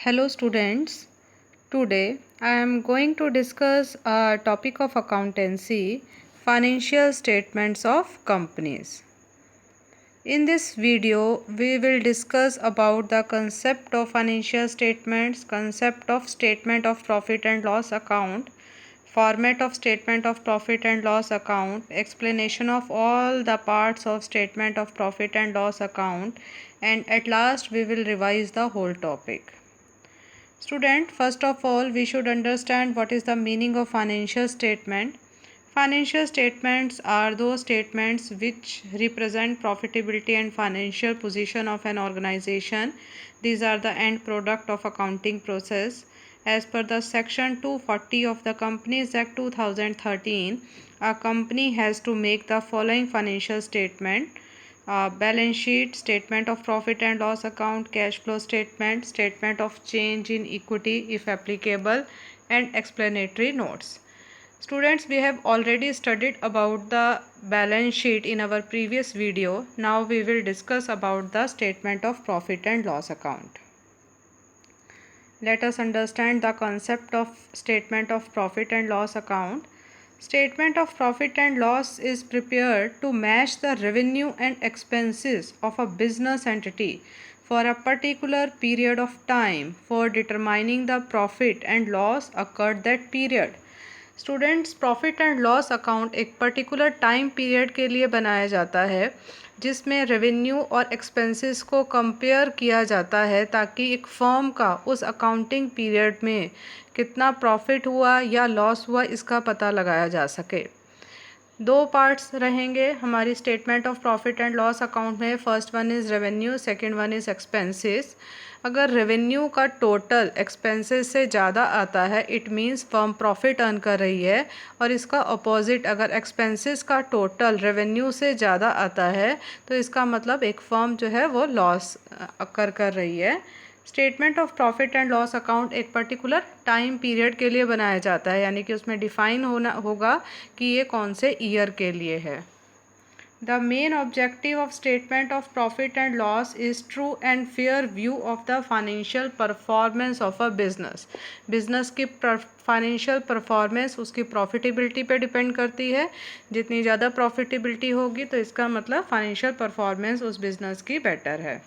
Hello students, today I am going to discuss a topic of accountancy, financial statements of companies. In this video, we will discuss about the concept of financial statements, concept of statement of profit and loss account, format of statement of profit and loss account, explanation of all the parts of statement of profit and loss account, and at last we will revise the whole topic. Student, first of all, we should understand what is the meaning of financial statement. Financial statements are those statements which represent profitability and financial position of an organization. These are the end product of accounting process. As per the section 240 of the Companies Act 2013, a company has to make the following financial statement: balance sheet, statement of profit and loss account, cash flow statement, statement of change in equity if applicable, and explanatory notes. Students, we have already studied about the balance sheet in our previous video. Now we will discuss about the statement of profit and loss account. Let us understand the concept of statement of profit and loss account. Statement of profit and loss is prepared to match the revenue and expenses of a business entity for a particular period of time for determining the profit and loss occurred that period. Students, profit and loss account एक particular time period के लिए बनाया जाता है जिसमें revenue और expenses को compare किया जाता है ताकि एक फर्म का उस अकाउंटिंग पीरियड में कितना प्रॉफिट हुआ या लॉस हुआ इसका पता लगाया जा सके। दो पार्ट्स रहेंगे हमारी statement of profit and loss account में। First one is revenue, second one is expenses. अगर रेवेन्यू का टोटल एक्सपेंसेस से ज़्यादा आता है it means firm profit earn कर रही है, और इसका अपोजिट अगर एक्सपेंसेस का टोटल रेवेन्यू से ज़्यादा आता है तो इसका मतलब एक फर्म जो है वो लॉस कर रही है। Statement of profit and loss account एक पर्टिकुलर टाइम पीरियड के लिए बनाया जाता है, यानी कि उसमें डिफाइन होना होगा कि ये कौन से ईयर के लिए है। The main objective of statement of profit and loss is true and fair view of the financial performance of a business. Business की फाइनेंशियल परफॉर्मेंस उसकी प्रॉफिटेबिलिटी पे डिपेंड करती है। जितनी ज़्यादा प्रॉफिटेबिलिटी होगी तो इसका मतलब फाइनेंशियल परफॉर्मेंस उस बिजनेस की बेटर है।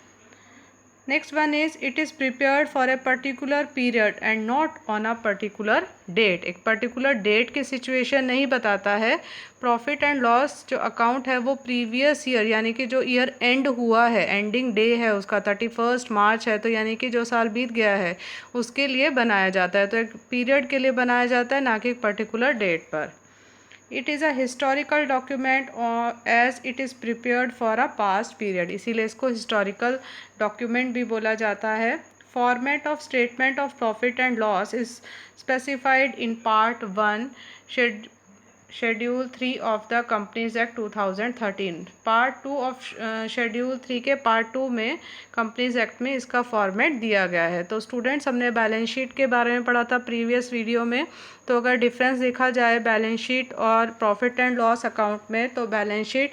Next one is it is prepared for a particular period and not on a particular date. एक पर्टिकुलर डेट की सिचुएशन नहीं बताता है। प्रॉफिट एंड लॉस जो अकाउंट है वो प्रीवियस ईयर यानी कि जो ईयर एंड हुआ है, एंडिंग डे है उसका 31 मार्च है, तो यानी कि जो साल बीत गया है उसके लिए बनाया जाता है। तो एक पीरियड के लिए बनाया जाता है, ना कि एक पर्टिकुलर डेट पर। It is a historical document as it is prepared for a past period, इसीलिए इसको हिस्टोरिकल डॉक्यूमेंट भी बोला जाता है। Format of statement of profit and loss is specified in part 1 schedule 3 of the Companies Act 2013। Part 2 of schedule 3 के part 2 में companies act में इसका फॉर्मेट दिया गया है। तो स्टूडेंट्स, हमने बैलेंस शीट के बारे में पढ़ा था प्रीवियस वीडियो में। तो अगर डिफरेंस देखा जाए बैलेंस शीट और प्रॉफिट एंड लॉस अकाउंट में, तो बैलेंस शीट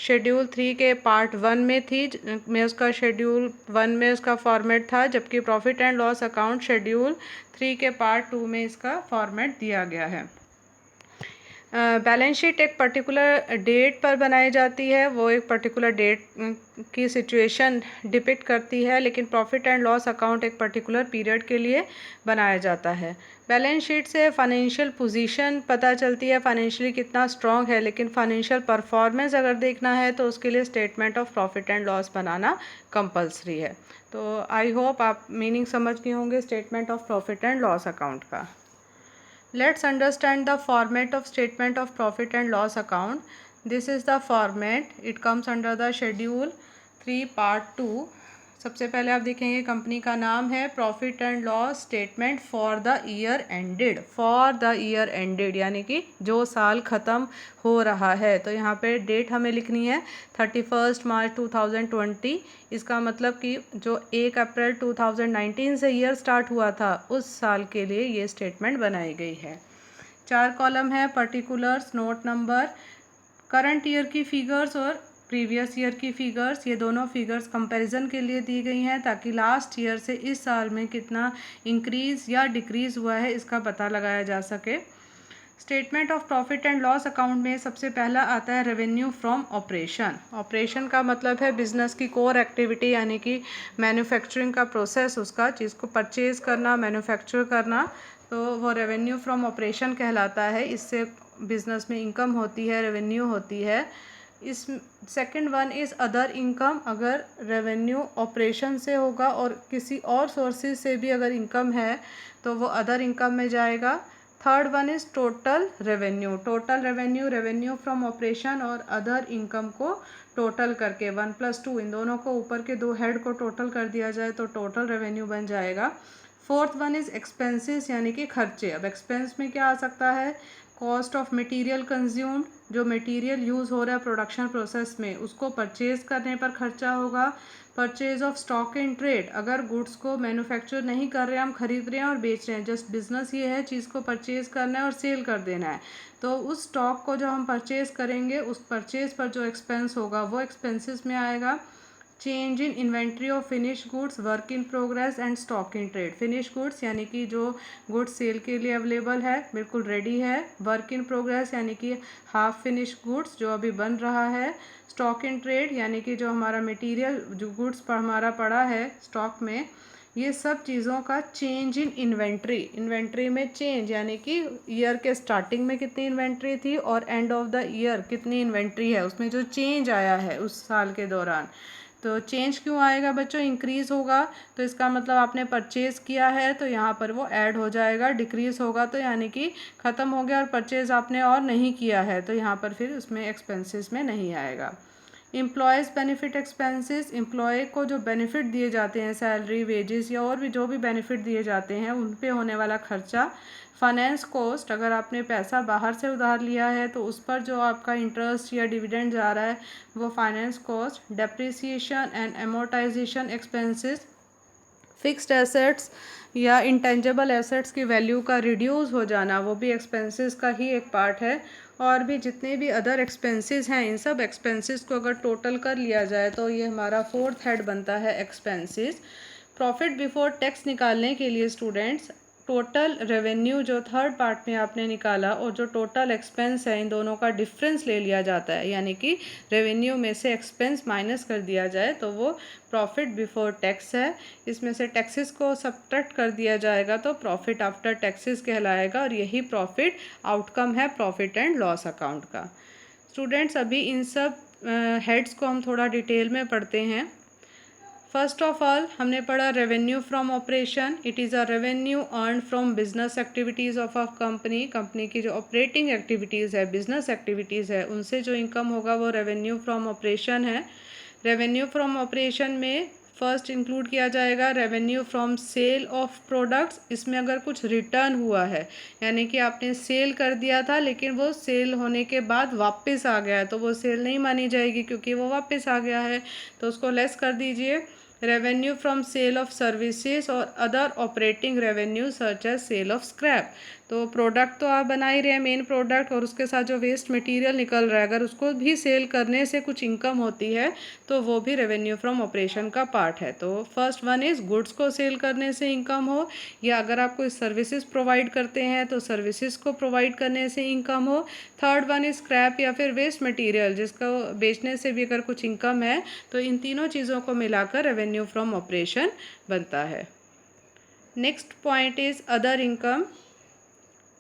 शेड्यूल 3 के पार्ट 1 में थी, में उसका शेड्यूल 1 में उसका फॉर्मेट था, जबकि profit and loss account schedule 3 के पार्ट 2 में इसका फॉर्मेट दिया गया है। बैलेंस शीट एक पर्टिकुलर डेट पर बनाई जाती है, वो एक पर्टिकुलर डेट की सिचुएशन डिपिक्ट करती है, लेकिन प्रॉफिट एंड लॉस अकाउंट एक पर्टिकुलर पीरियड के लिए बनाया जाता है। बैलेंस शीट से फाइनेंशियल पोजीशन पता चलती है, फाइनेंशियली कितना स्ट्रॉन्ग है, लेकिन फाइनेंशियल परफॉर्मेंस अगर देखना है तो उसके लिए statement of profit and loss banana compulsory है। तो आई होप आप मीनिंग समझ गए होंगे statement of profit and loss account का। Let's understand the format of statement of profit and loss account. This is the format. It comes under the schedule 3 part 2. सबसे पहले आप देखेंगे कंपनी का नाम है profit and loss statement for the year ended. For the year ended यानी कि जो साल ख़त्म हो रहा है, तो यहाँ पे डेट हमें लिखनी है 31 मार्च 2020। इसका मतलब कि जो 1 अप्रैल 2019 से ईयर स्टार्ट हुआ था उस साल के लिए ये स्टेटमेंट बनाई गई है। 4 कॉलम है, particulars, note number, current year की फिगर्स और प्रीवियस ईयर की फ़िगर्स, ये दोनों फिगर्स कंपैरिजन के लिए दी गई हैं ताकि लास्ट ईयर से इस साल में कितना इंक्रीज़ या डिक्रीज़ हुआ है इसका पता लगाया जा सके। Statement of profit and loss account में सबसे पहला आता है रेवेन्यू फ्रॉम ऑपरेशन। ऑपरेशन का मतलब है बिजनेस की कोर एक्टिविटी, यानी कि मैन्युफैक्चरिंग का प्रोसेस, उसका चीज़ को परचेज करना, मैन्युफैक्चर करना, तो वो रेवेन्यू फ्रॉम ऑपरेशन कहलाता है। इससे बिजनेस में इनकम होती है, रेवेन्यू होती है। इस second one is other income. अगर रेवेन्यू ऑपरेशन से होगा और किसी और सोर्सेज से भी अगर इनकम है तो वो अदर इनकम में जाएगा। Third one is total revenue. Total revenue, revenue from operation और अदर इनकम को टोटल करके 1+2 इन दोनों को, ऊपर के दो हेड को टोटल कर दिया जाए तो टोटल रेवेन्यू बन जाएगा। फोर्थ वन इज़ एक्सपेंसेस, यानी कि खर्चे। अब एक्सपेंस में क्या आ सकता है? कॉस्ट ऑफ मटेरियल कंज्यूम्ड, जो मटेरियल यूज़ हो रहा है प्रोडक्शन प्रोसेस में उसको परचेज करने पर खर्चा होगा। Purchase of stock in trade, अगर गुड्स को मैन्युफैक्चर नहीं कर रहे हैं, हम खरीद रहे हैं और बेच रहे हैं, जस्ट बिजनेस ये है चीज़ को परचेज करना है और सेल कर देना है, तो उस स्टॉक को जो हम परचेज करेंगे उस परचेज पर जो एक्सपेंस होगा वो एक्सपेंसेस में आएगा। Change in inventory of finish goods, work in progress and stock in trade. Finish goods यानी कि जो गुड्स सेल के लिए अवेलेबल है, बिल्कुल रेडी है। वर्क इन प्रोग्रेस यानी कि हाफ फिनिश गुड्स जो अभी बन रहा है। स्टॉक इन ट्रेड यानी कि जो हमारा मटेरियल, जो गुड्स पर हमारा पड़ा है स्टॉक में, ये सब चीज़ों का चेंज इन इन्वेंट्री। इन्वेंट्री में चेंज यानी कि ईयर के स्टार्टिंग में कितनी इन्वेंट्री थी और एंड ऑफ द ईयर कितनी इन्वेंट्री है, उसमें जो चेंज आया है उस साल के दौरान। तो चेंज क्यों आएगा बच्चों? इंक्रीज़ होगा तो इसका मतलब आपने परचेज़ किया है तो यहाँ पर वो ऐड हो जाएगा। डिक्रीज़ होगा तो यानी कि ख़त्म हो गया और परचेज़ आपने और नहीं किया है तो यहाँ पर फिर उसमें एक्सपेंसेस में नहीं आएगा। एम्प्लॉयज़ बेनिफिट एक्सपेंसेस, एम्प्लॉय को जो बेनिफिट दिए जाते हैं, सैलरी, वेजेस या और भी जो भी बेनिफिट दिए जाते हैं उन पे होने वाला खर्चा। फाइनेंस कॉस्ट, अगर आपने पैसा बाहर से उधार लिया है तो उस पर जो आपका इंटरेस्ट या डिविडेंड जा रहा है वो finance cost. Depreciation and amortisation expenses, fixed assets या इंटेंजिबल एसेट्स की वैल्यू का रिड्यूस हो जाना वो भी एक्सपेंसेस का ही एक पार्ट है। और भी जितने भी अदर एक्सपेंसेस हैं, इन सब एक्सपेंसेस को अगर टोटल कर लिया जाए तो ये हमारा फोर्थ हेड बनता है एक्सपेंसेस। प्रॉफिट बिफोर टैक्स निकालने के लिए स्टूडेंट्स, टोटल रेवेन्यू जो थर्ड पार्ट में आपने निकाला और जो टोटल एक्सपेंस है, इन दोनों का डिफरेंस ले लिया जाता है, यानी कि रेवेन्यू में से एक्सपेंस माइनस कर दिया जाए तो वो प्रॉफिट बिफोर टैक्स है। इसमें से टैक्सेस को सब्ट्रैक्ट कर दिया जाएगा तो प्रॉफिट आफ्टर टैक्सेस कहलाएगा और यही प्रॉफिट आउटकम है प्रॉफिट एंड लॉस अकाउंट का। स्टूडेंट्स अभी इन सब हेड्स को हम थोड़ा डिटेल में पढ़ते हैं। फर्स्ट ऑफ ऑल हमने पढ़ा revenue from operation. It is a revenue earn from business activities of a company. Company की जो ऑपरेटिंग एक्टिविटीज़ है, बिजनेस एक्टिविटीज़ है, उनसे जो इनकम होगा वो रेवेन्यू फ्रॉम ऑपरेशन है। रेवेन्यू फ्रॉम ऑपरेशन में फर्स्ट इंक्लूड किया जाएगा revenue from sale of products. इसमें अगर कुछ रिटर्न हुआ है, यानी कि आपने सेल कर दिया था लेकिन वो सेल होने के बाद वापस आ गया है तो वो सेल नहीं मानी जाएगी क्योंकि वो वापस आ गया है, तो उसको लेस कर दीजिए। Revenue from sale of services और other operating revenue such as sale of scrap. तो प्रोडक्ट तो आप बना ही रहे हैं, मेन प्रोडक्ट, और उसके साथ जो वेस्ट मटेरियल निकल रहा है अगर उसको भी सेल करने से कुछ इनकम होती है तो वो भी रेवेन्यू फ्रॉम ऑपरेशन का पार्ट है। तो फर्स्ट वन इज़ गुड्स को सेल करने से इनकम हो, या अगर आप कोई सर्विसेज प्रोवाइड करते हैं तो सर्विसेज को प्रोवाइड करने से इनकम हो। थर्ड वन इज़ स्क्रैप या फिर वेस्ट मटेरियल, जिसको बेचने से भी अगर कुछ इनकम है, तो इन तीनों चीज़ों को मिलाकर रेवेन्यू फ्रॉम ऑपरेशन बनता है। Next point is other income.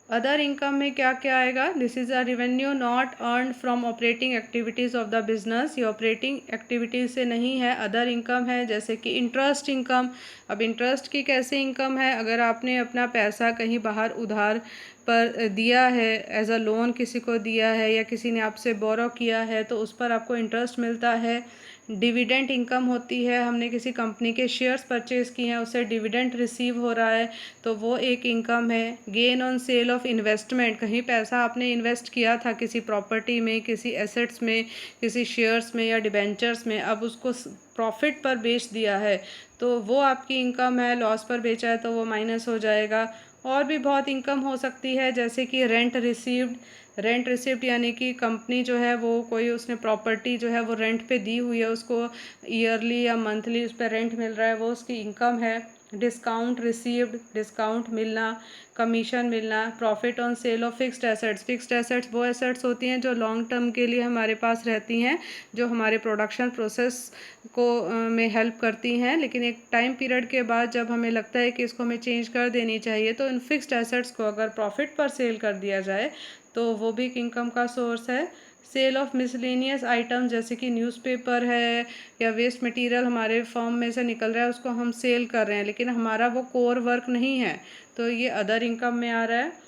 Other income में क्या क्या आएगा? This is a revenue not earn from operating activities of the business. ये ऑपरेटिंग एक्टिविटीज़ से नहीं है, अदर इनकम है, जैसे कि इंटरेस्ट इनकम। अब इंटरेस्ट की कैसे इनकम है? अगर आपने अपना पैसा कहीं बाहर उधार पर दिया है, एज अ लोन किसी को दिया है या किसी ने आपसे बोरो किया है तो उस पर आपको इंटरेस्ट मिलता है। डिविडेंड इनकम होती है, हमने किसी कंपनी के शेयर्स परचेज़ किए हैं, उससे डिविडेंड रिसीव हो रहा है तो वो एक इनकम है। Gain on sale of investment, कहीं पैसा आपने इन्वेस्ट किया था किसी प्रॉपर्टी में, किसी एसेट्स में, किसी शेयर्स में या डिबेंचर्स में, अब उसको प्रॉफिट पर बेच दिया है तो वो आपकी इनकम है। लॉस पर बेचा है तो वो माइनस हो जाएगा। और भी बहुत इनकम हो सकती है, जैसे कि रेंट रिसीव्ड। रेंट रिसिप्ट यानी कि कंपनी जो है वो कोई उसने प्रॉपर्टी जो है वो रेंट पे दी हुई है, उसको ईयरली या मंथली उस पर रेंट मिल रहा है, वो उसकी इनकम है। डिस्काउंट रिसीव्ड, डिस्काउंट मिलना, कमीशन मिलना। Profit on sale of fixed assets, fixed assets वो एसेट्स होती हैं जो लॉन्ग टर्म के लिए हमारे पास रहती हैं, जो हमारे प्रोडक्शन प्रोसेस को में हेल्प करती हैं, लेकिन एक टाइम पीरियड के बाद जब हमें लगता है कि इसको हमें चेंज कर देनी चाहिए, तो इन फिक्स्ड एसेट्स को अगर प्रॉफिट पर सेल कर दिया जाए तो वो भी एक इनकम का सोर्स है। सेल ऑफ मिसलेनियस आइटम, जैसे कि न्यूज़पेपर है या वेस्ट मटेरियल हमारे फॉर्म में से निकल रहा है, उसको हम सेल कर रहे हैं लेकिन हमारा वो कोर वर्क नहीं है, तो ये अदर इनकम में आ रहा है।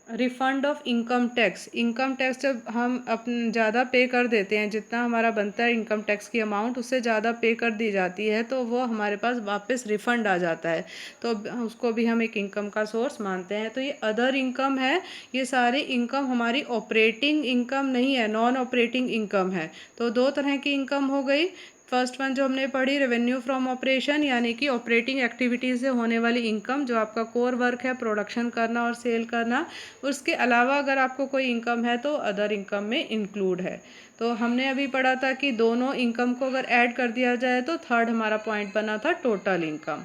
Refund of income tax, income tax जब हम अपन ज़्यादा पे कर देते हैं, जितना हमारा बनता है इनकम टैक्स की अमाउंट उससे ज़्यादा पे कर दी जाती है, तो वो हमारे पास वापस रिफ़ंड आ जाता है, तो उसको भी हम एक इनकम का सोर्स मानते हैं। तो ये अदर इनकम है, ये सारी इनकम हमारी ऑपरेटिंग इनकम नहीं है, नॉन ऑपरेटिंग इनकम है। तो दो तरह की इनकम हो गई। फर्स्ट वन जो हमने पढ़ी रेवेन्यू फ्रॉम ऑपरेशन, यानी कि ऑपरेटिंग एक्टिविटीज़ से होने वाली इनकम, जो आपका कोर वर्क है प्रोडक्शन करना और सेल करना। उसके अलावा अगर आपको कोई इनकम है तो अदर इनकम में इंक्लूड है। तो हमने अभी पढ़ा था कि दोनों इनकम को अगर ऐड कर दिया जाए तो थर्ड हमारा पॉइंट बना था टोटल इनकम।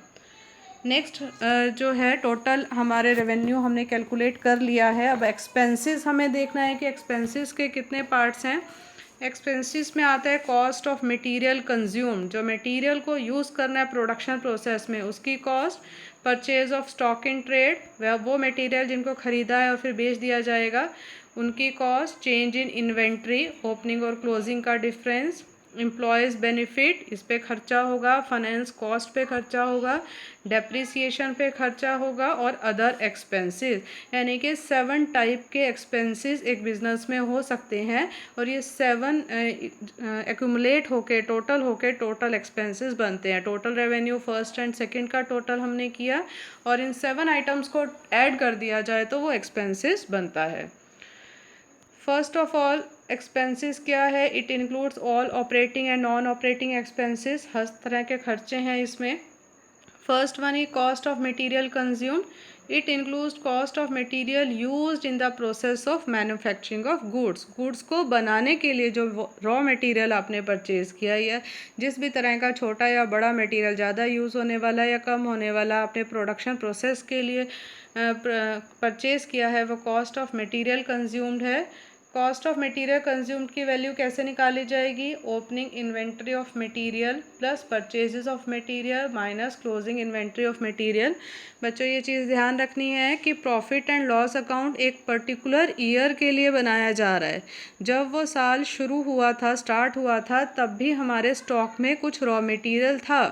नेक्स्ट जो है टोटल हमारे रेवेन्यू हमने कैलकुलेट कर लिया है। अब एक्सपेंसेस हमें देखना है कि एक्सपेंसेस के कितने पार्ट्स हैं। एक्सपेंसेस में आता है कॉस्ट ऑफ मटेरियल कंज्यूम, जो मटेरियल को यूज़ करना है प्रोडक्शन प्रोसेस में उसकी cost. Purchase of stock in trade, वह वो मटेरियल जिनको ख़रीदा है और फिर बेच दिया जाएगा उनकी cost. Change in inventory, opening और क्लोजिंग का डिफरेंस। एम्प्लॉयज़ बेनिफिट, इस पे खर्चा होगा। फाइनेंस कॉस्ट पे खर्चा होगा। डेप्रिसिएशन पे खर्चा होगा। और अदर एक्सपेंसेस, यानी कि 7 टाइप के एक्सपेंसेस एक बिज़नेस में हो सकते हैं, और ये 7 एक्यूमुलेट होके टोटल एक्सपेंसेस बनते हैं। Total revenue first and second का टोटल हमने किया, और इन 7 आइटम्स को ऐड कर दिया जाए तो वो एक्सपेंसेस बनता है। फर्स्ट ऑफ ऑल एक्सपेंसेस क्या है, it includes all operating and non operating expenses, हर तरह के खर्चे हैं इसमें। फर्स्ट वन ही cost of material consume, it includes cost of material used in the process of manufacturing of goods, goods को बनाने के लिए जो रॉ मटेरियल आपने परचेज़ किया, या जिस भी तरह का छोटा या बड़ा मटेरियल ज़्यादा यूज़ होने वाला या कम होने वाला आपने प्रोडक्शन प्रोसेस के लिए परचेज़ किया है, वो कॉस्ट ऑफ मटेरियल कंज्यूम्ड है। कॉस्ट ऑफ मटेरियल कंज्यूम्ड की वैल्यू कैसे निकाली जाएगी, opening inventory of material plus purchases of material minus closing inventory of material. बच्चों ये चीज़ ध्यान रखनी है कि प्रॉफिट एंड लॉस अकाउंट एक पर्टिकुलर ईयर के लिए बनाया जा रहा है। जब वो साल शुरू हुआ था, स्टार्ट हुआ था, तब भी हमारे स्टॉक में कुछ रॉ मटेरियल था,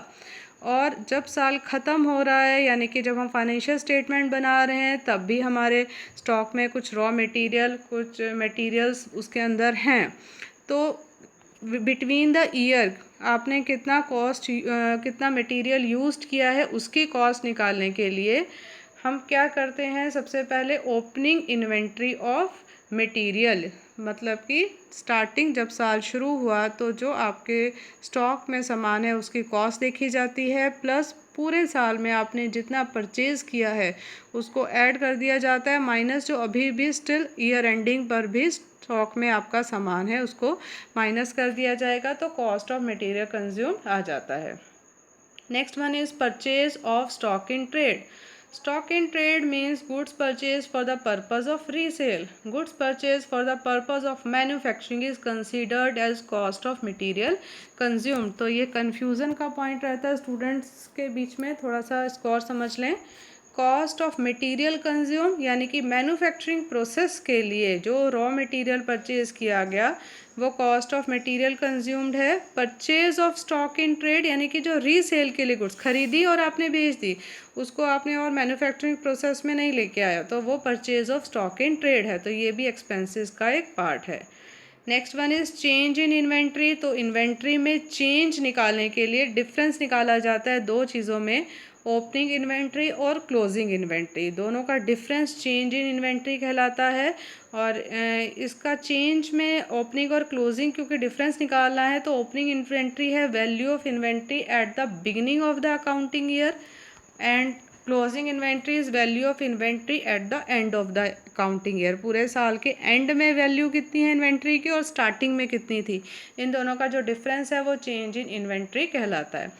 और जब साल ख़त्म हो रहा है, यानी कि जब हम फाइनेंशियल स्टेटमेंट बना रहे हैं, तब भी हमारे स्टॉक में कुछ रॉ मटेरियल, कुछ मटेरियल्स उसके अंदर हैं। तो बिटवीन द ईयर आपने कितना मटेरियल यूज़ड किया है, उसकी कॉस्ट निकालने के लिए हम क्या करते हैं, सबसे पहले ओपनिंग इन्वेंट्री ऑफ मटेरियल, मतलब कि स्टार्टिंग जब साल शुरू हुआ तो जो आपके स्टॉक में सामान है उसकी कॉस्ट देखी जाती है, प्लस पूरे साल में आपने जितना परचेज़ किया है उसको ऐड कर दिया जाता है, माइनस जो अभी भी स्टिल ईयर एंडिंग पर भी स्टॉक में आपका सामान है उसको माइनस कर दिया जाएगा, तो कॉस्ट ऑफ मटेरियल कंज्यूम आ जाता है। Next one is purchase of stock in trade. Stock in trade means goods purchased for the purpose of resale. Goods purchased for the purpose of manufacturing is considered as cost of material consumed. तो ये confusion का point रहता है students के बीच में, थोड़ा सा इसको और समझ लें। कॉस्ट ऑफ मटेरियल कंज्यूम यानी कि मैन्युफैक्चरिंग प्रोसेस के लिए जो रॉ मटेरियल परचेज़ किया गया वो कॉस्ट ऑफ मटेरियल कंज्यूम्ड है। Purchase of stock in trade यानी कि जो रीसेल के लिए गुड्स खरीदी और आपने बेच दी, उसको आपने और मैन्युफैक्चरिंग प्रोसेस में नहीं लेके आया, तो वो purchase of stock in trade है, तो ये भी एक्सपेंसेस का एक पार्ट है। Next one is change in inventory. तो इन्वेंट्री में चेंज निकालने के लिए डिफरेंस निकाला जाता है दो चीज़ों में, ओपनिंग इन्वेंट्री और क्लोजिंग इन्वेंट्री, दोनों का डिफरेंस चेंज इन इन्वेंट्री कहलाता है। और इसका चेंज में ओपनिंग और क्लोजिंग क्योंकि डिफरेंस निकालना है, तो ओपनिंग इन्वेंट्री है value of inventory at the beginning of the accounting year, and closing inventory is value of inventory at the end of the accounting year. पूरे साल के एंड में वैल्यू कितनी है इन्वेंट्री की और स्टार्टिंग में कितनी थी, इन दोनों का जो डिफरेंस है वो चेंज इन इन्वेंट्री कहलाता है।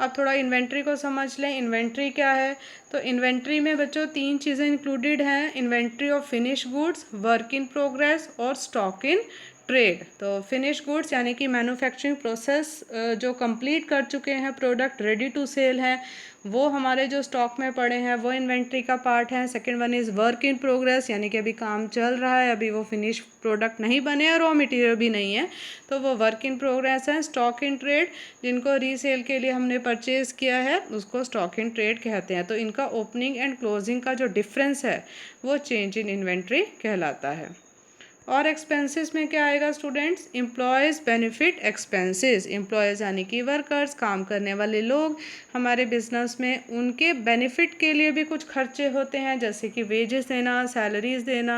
अब थोड़ा इन्वेंट्री को समझ लें। इन्वेंट्री क्या है, तो इन्वेंट्री में बच्चों 3 चीज़ें इंक्लूडेड हैं, inventory of finish goods, work in progress और स्टॉक इन ट्रेड। तो फिनिश गुड्स यानी कि मैन्युफैक्चरिंग प्रोसेस जो कंप्लीट कर चुके हैं, प्रोडक्ट रेडी टू सेल हैं, वो हमारे जो स्टॉक में पड़े हैं वो इन्वेंट्री का पार्ट है। Second one is work in progress, यानी कि अभी काम चल रहा है, अभी वो फिनिश प्रोडक्ट नहीं बने और रॉ मटेरियल भी नहीं है, तो वो वर्क इन प्रोग्रेस है। स्टॉक इन ट्रेड, जिनको रीसेल के लिए हमने परचेज़ किया है उसको स्टॉक इन ट्रेड कहते हैं। तो इनका ओपनिंग एंड क्लोजिंग का जो डिफरेंस है वो चेंज इन इन्वेंट्री कहलाता है। और एक्सपेंसेस में क्या आएगा students, employees benefit expenses. Employees यानी कि वर्कर्स, काम करने वाले लोग हमारे बिजनेस में, उनके बेनिफिट के लिए भी कुछ खर्चे होते हैं, जैसे कि वेजेस देना, सैलरीज देना,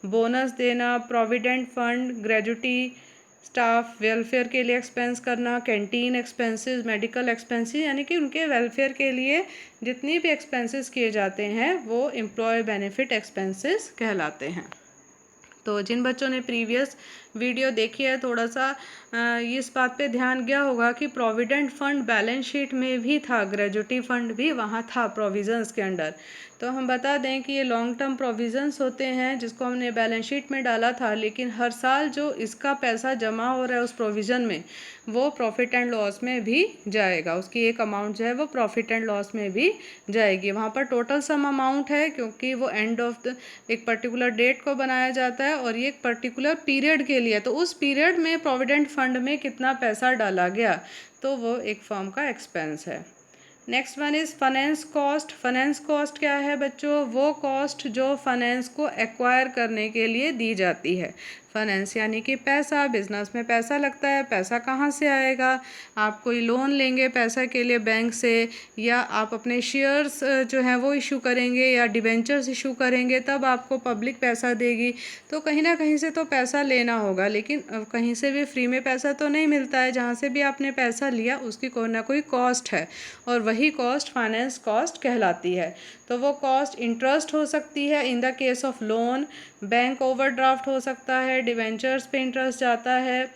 बोनस देना, provident fund, gratuity, staff welfare के लिए एक्सपेंस करना, कैंटीन एक्सपेंसेस, मेडिकल एक्सपेंसेस, यानी कि उनके वेलफेयर के लिए जितनी भी एक्सपेंसेस किए जाते हैं वो एम्प्लॉय बेनिफिट एक्सपेंसेस कहलाते हैं। तो जिन बच्चों ने प्रीवियस वीडियो देखी है, थोड़ा सा इस बात पे ध्यान गया होगा कि प्रोविडेंट फंड बैलेंस शीट में भी था, ग्रेजुटी फंड भी वहाँ था प्रोविजंस के अंडर। तो हम बता दें कि ये लॉन्ग टर्म प्रोविजंस होते हैं जिसको हमने बैलेंस शीट में डाला था, लेकिन हर साल जो इसका पैसा जमा हो रहा है उस प्रोविज़न में, वो प्रॉफिट एंड लॉस में भी जाएगा। उसकी एक अमाउंट जो है वो प्रॉफिट एंड लॉस में भी जाएगी। वहाँ पर टोटल सम अमाउंट है, क्योंकि वो एंड ऑफ द एक पर्टिकुलर डेट को बनाया जाता है और ये एक पर्टिकुलर पीरियड के लिए, तो उस पीरियड में प्रोविडेंट फंड में कितना पैसा डाला गया, तो वो एक फर्म का एक्सपेंस है। Next one is finance cost. Finance cost क्या है बच्चों, वो कॉस्ट जो फाइनेंस को एक्वायर करने के लिए दी जाती है। फाइनेंस यानी कि पैसा, बिजनेस में पैसा लगता है, पैसा कहाँ से आएगा, आप कोई लोन लेंगे पैसा के लिए बैंक से, या आप अपने शेयर्स जो हैं वो इशू करेंगे या डिबेंचर्स इशू करेंगे, तब आपको पब्लिक पैसा देगी। तो कहीं ना कहीं से तो पैसा लेना होगा, लेकिन कहीं से भी फ्री में पैसा तो नहीं मिलता है। जहाँ से भी आपने पैसा लिया उसकी कोई ना कोई कॉस्ट है, और वही कॉस्ट फाइनेंस कॉस्ट कहलाती है। तो वो कॉस्ट इंटरेस्ट हो सकती है in the case of loan, bank overdraft हो सकता है, डिवेंचर्स पे इंटरेस्ट जाता है,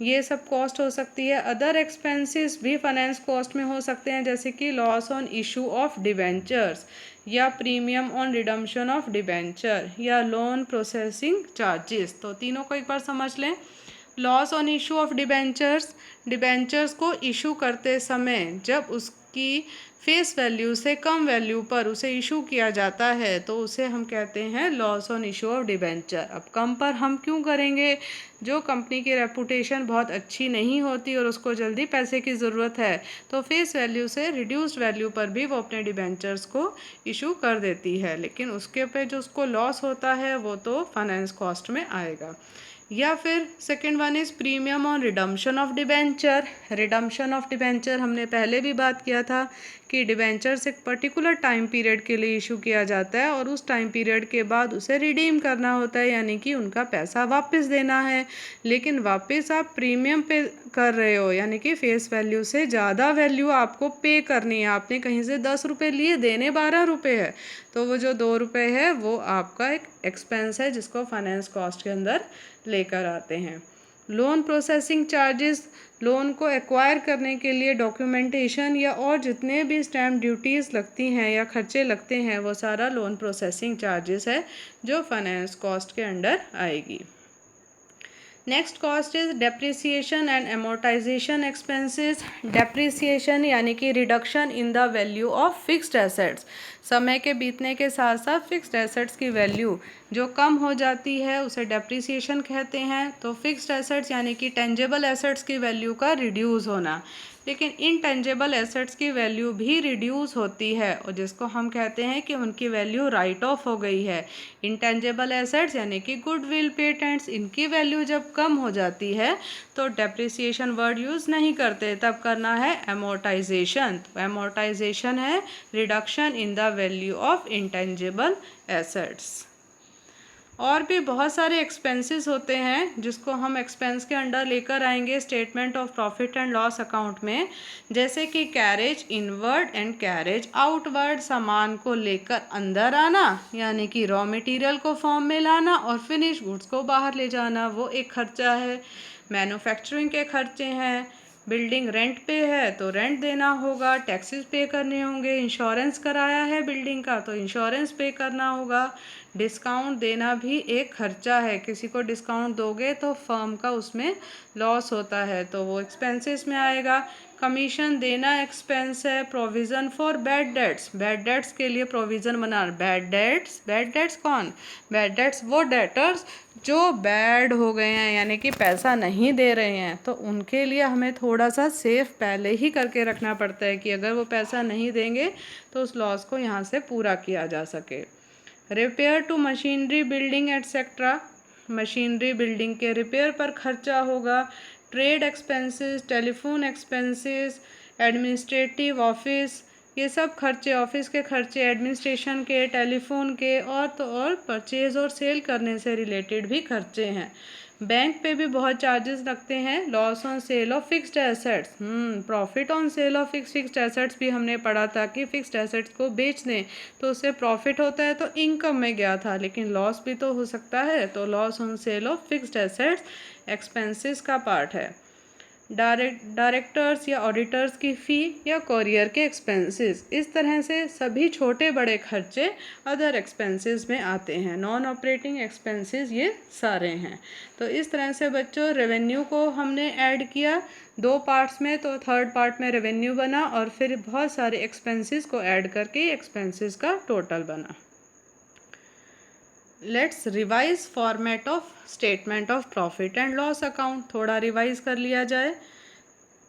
ये सब कॉस्ट हो सकती है। अदर एक्सपेंसेस भी फाइनेंस कॉस्ट में हो सकते हैं, जैसे कि loss on issue of debentures, या premium on redemption of debenture, या लोन प्रोसेसिंग चार्जेस। तो तीनों को एक बार समझ लें। Loss on issue of debentures, debentures को इशू करते समय जब उसकी फेस वैल्यू से कम वैल्यू पर उसे इशू किया जाता है तो उसे हम कहते हैं loss on issue of debenture. अब कम पर हम क्यों करेंगे, जो कंपनी की रेपुटेशन बहुत अच्छी नहीं होती और उसको जल्दी पैसे की ज़रूरत है, तो फेस वैल्यू से रिड्यूस्ड वैल्यू पर भी वो अपने डिबेंचर्स को इशू कर देती है, लेकिन उसके पे जो उसको लॉस होता है वो तो फाइनेंस कॉस्ट में आएगा। या फिर second one is premium on redemption of debenture. Redemption of debenture हमने पहले भी बात किया था कि डिबेंचर्स एक पर्टिकुलर टाइम पीरियड के लिए इशू किया जाता है और उस टाइम पीरियड के बाद उसे रिडीम करना होता है, यानी कि उनका पैसा वापस देना है। लेकिन वापस आप प्रीमियम पे कर रहे हो, यानी कि फेस वैल्यू से ज़्यादा वैल्यू आपको पे करनी है। आपने कहीं से 10 रुपये लिए, देने 12 रुपये है, तो वो जो 2 रुपये है वो आपका एक एक्सपेंस है जिसको फाइनेंस कॉस्ट के अंदर लेकर आते हैं। लोन प्रोसेसिंग चार्जेस, लोन को एक्वायर करने के लिए डॉक्यूमेंटेशन या और जितने भी स्टैम्प ड्यूटीज़ लगती हैं या खर्चे लगते हैं वो सारा लोन प्रोसेसिंग चार्जेस है जो फाइनेंस कॉस्ट के अंडर आएगी। Next cost is depreciation and amortisation expenses. Depreciation यानी कि reduction in the value of fixed assets. समय के बीतने के साथ साथ फिक्स्ड एसेट्स की वैल्यू जो कम हो जाती है उसे डेप्रिसिएशन कहते हैं। तो फिक्स्ड एसेट्स यानी कि टेंजेबल एसेट्स की वैल्यू का रिड्यूस होना, लेकिन इनटेंजेबल एसेट्स की वैल्यू भी रिड्यूस होती है और जिसको हम कहते हैं कि उनकी वैल्यू राइट ऑफ हो गई है। इनटेंजेबल एसेट्स यानी कि गुडविल, पेटेंट्स, इनकी वैल्यू जब कम हो जाती है तो डेप्रिसिएशन वर्ड यूज़ नहीं करते, तब करना है एमोर्टाइजेशन। तो एमोर्टाइजेशन है reduction in the value of intangible assets. और भी बहुत सारे एक्सपेंसेस होते हैं जिसको हम एक्सपेंस के अंडर लेकर आएंगे statement of profit and loss account में, जैसे कि carriage inward and carriage outward, सामान को लेकर अंदर आना यानी कि रॉ मटेरियल को फॉर्म में लाना और फिनिश गुड्स को बाहर ले जाना, वो एक खर्चा है। मैन्युफैक्चरिंग के खर्चे हैं, बिल्डिंग रेंट पे है तो रेंट देना होगा, टैक्सेस पे करने होंगे, इंश्योरेंस कराया है बिल्डिंग का तो इंश्योरेंस पे करना होगा, डिस्काउंट देना भी एक खर्चा है, किसी को डिस्काउंट दोगे तो फर्म का उसमें लॉस होता है तो वो एक्सपेंसेस में आएगा। कमीशन देना एक्सपेंस है। Provision for bad debts, bad debts के लिए प्रोविज़न बनाना। बैड डेट्स कौन? बैड डेट्स वो डेटर्स जो बैड हो गए हैं यानी कि पैसा नहीं दे रहे हैं, तो उनके लिए हमें थोड़ा सा सेफ पहले ही करके रखना पड़ता है कि अगर वो पैसा नहीं देंगे तो उस लॉस को यहाँ से पूरा किया जा सके। Repair to machinery building etcetera, machinery building के रिपेयर पर खर्चा होगा। Trade expenses, telephone expenses, administrative office, ये सब खर्चे, ऑफिस के खर्चे, एडमिनिस्ट्रेशन के, टेलीफोन के और परचेज और सेल करने से रिलेटेड भी खर्चे हैं। बैंक पे भी बहुत चार्जेस लगते हैं। Loss on sale of fixed assets, profit on sale of fixed assets भी हमने पढ़ा था कि फिक्स्ड एसेट्स को बेच दें तो उससे प्रॉफिट होता है तो इनकम में गया था, लेकिन लॉस भी तो हो सकता है, तो loss on sale of fixed assets expenses का पार्ट है। डायरेक्टर्स या ऑडिटर्स की फ़ी या कोरियर के एक्सपेंसेस, इस तरह से सभी छोटे बड़े खर्चे अदर एक्सपेंसेस में आते हैं। नॉन ऑपरेटिंग एक्सपेंसेस ये सारे हैं। तो इस तरह से बच्चों रेवेन्यू को हमने ऐड किया 2 पार्ट्स में, तो थर्ड पार्ट में रेवेन्यू बना और फिर बहुत सारे एक्सपेंसेस को ऐड करके एक्सपेंसेस का टोटल बना। Let's revise format of statement of profit and loss account, थोड़ा रिवाइज कर लिया जाए।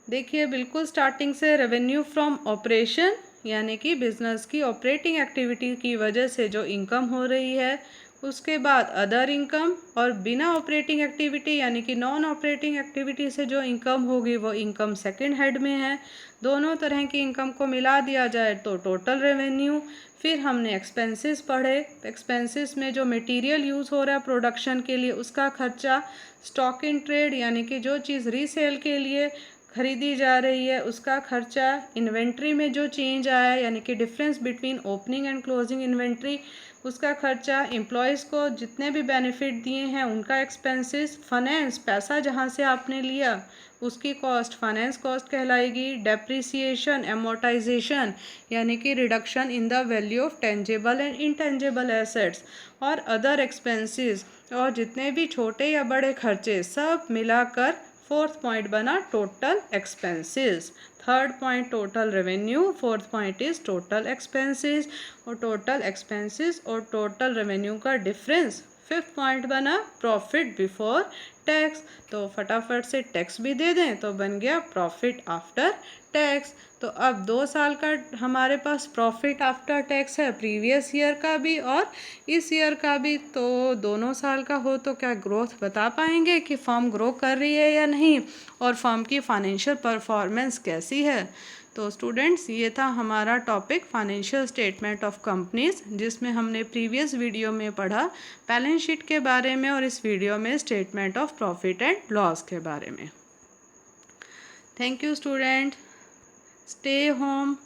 देखिए बिल्कुल स्टार्टिंग से रेवेन्यू फ्रॉम ऑपरेशन यानी कि बिजनेस की ऑपरेटिंग एक्टिविटी की वजह से जो इनकम हो रही है, उसके बाद अदर इनकम और बिना ऑपरेटिंग एक्टिविटी यानी कि नॉन ऑपरेटिंग एक्टिविटी से जो इनकम होगी वो इनकम सेकंड हेड में है। दोनों तरह की इनकम को मिला दिया जाए तो टोटल रेवेन्यू। फिर हमने एक्सपेंसेस पढ़े, एक्सपेंसेस में जो मटेरियल यूज़ हो रहा है प्रोडक्शन के लिए उसका खर्चा, स्टॉक इन ट्रेड यानी कि जो चीज़ रीसेल के लिए खरीदी जा रही है उसका खर्चा, इन्वेंट्री में जो चेंज आया है यानी कि difference between opening and closing inventory उसका खर्चा, एम्प्लॉयज़ को जितने भी बेनिफिट दिए हैं उनका एक्सपेंसेस, फाइनेंस पैसा जहाँ से आपने लिया उसकी कॉस्ट फाइनेंस कॉस्ट कहलाएगी, डेप्रिसिएशन एमोर्टाइजेशन यानी कि reduction in the value of tangible and intangible assets, और अदर एक्सपेंसेस और जितने भी छोटे या बड़े खर्चे सब मिलाकर फोर्थ पॉइंट बना total expenses. Third point total revenue, fourth point is total expenses, और टोटल एक्सपेंसेस और टोटल रेवेन्यू का डिफरेंस। फिफ्थ पॉइंट बना प्रॉफिट बिफोर टैक्स, तो फटाफट से टैक्स भी दे दें तो बन गया प्रॉफिट आफ्टर टैक्स। तो अब 2 साल का हमारे पास प्रॉफिट आफ्टर टैक्स है, प्रीवियस ईयर का भी और इस ईयर का भी, तो दोनों साल का हो तो क्या ग्रोथ बता पाएंगे कि फर्म ग्रो कर रही है या नहीं और फर्म की फाइनेंशियल परफॉर्मेंस कैसी है। तो स्टूडेंट्स ये था हमारा topic financial statement of companies, जिसमें हमने प्रीवियस वीडियो में पढ़ा बैलेंस शीट के बारे में और इस वीडियो में statement of profit and loss के बारे में। Thank you student, stay home,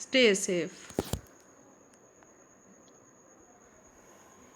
stay safe.